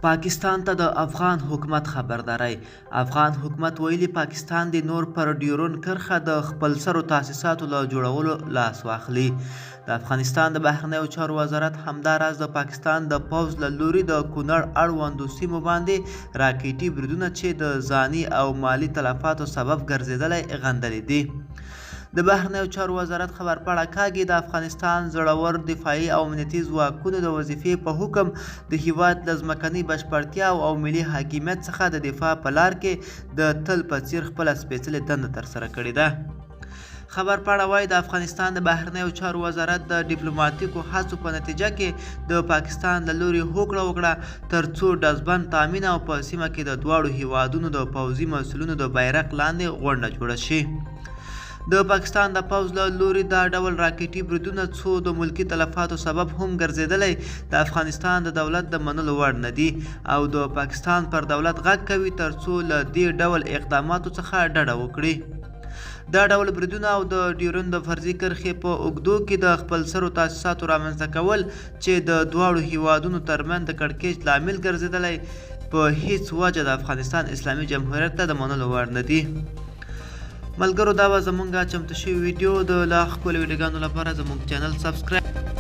پاکستان ته د افغان حکومت خبرداری. افغان حکومت ویلي پاکستان د نور پر ډیورن کرښه د خپلسرو تاسیساتو له جوړولو لاس واخلي. د افغانستان د بهرنیو چارو وزارت همداراز د پاکستان د پوځ له لوري د کونړ اړوندو سیمو باندې راکټي بریدونه چې د ځاني او مالي تلفاتو سبب ګرځېدلی غندلي دي. د بهرنیو چارو وزارت خبرپاڼه کاږي د افغانستان زړور دفاعي او امنیتي ځواکونو د وظیفې په حکم د هیواد له ځمکنۍ بشپړتیا او ملي حاکمیت څخه د دفاع په لار کې د تل په څیر خپله سپېڅلې دنده ترسره کړې ده. خبرپاڼه وایي د افغانستان د بهرنیو چارو وزارت د ډیپلوماتیکو هڅو په نتیجه کې د پاکستان له لوري هوکړه وکړه ترڅو ډزبند تامین او په سیمه کې د دواړو هیوادونو د پوځي مسؤلینو د بیرغ لاندې غونډه جوړه شي. د پاکستان د پوځ له لوري دا ډول راکټي بریدونه څو د ملکي تلفاتو سبب هم ګرځېدلی د افغانستان د دولت د منلو وړ نه دي او د پاکستان پر دولت غږ کوي ترڅو له دې ډول اقداماتو څخه ډډه وکړي. دا ډول بریدونه او د ډیورن د فرضي کرښې په اوږدو کې د خپلسرو تاسیساتو رامنځته کول چې د دواړو هیوادونو ترمنځ د کړکېچ لامل ګرځېدلی په هیڅ وجه د افغانستان اسلامي جمهوریت ته د منلو وړ نه دي. ملګرو دا به زمونږ چمتو شوي ویډیو د لا ښکلو ویډیوګانو لپاره زمونږ چینل سبسکرایب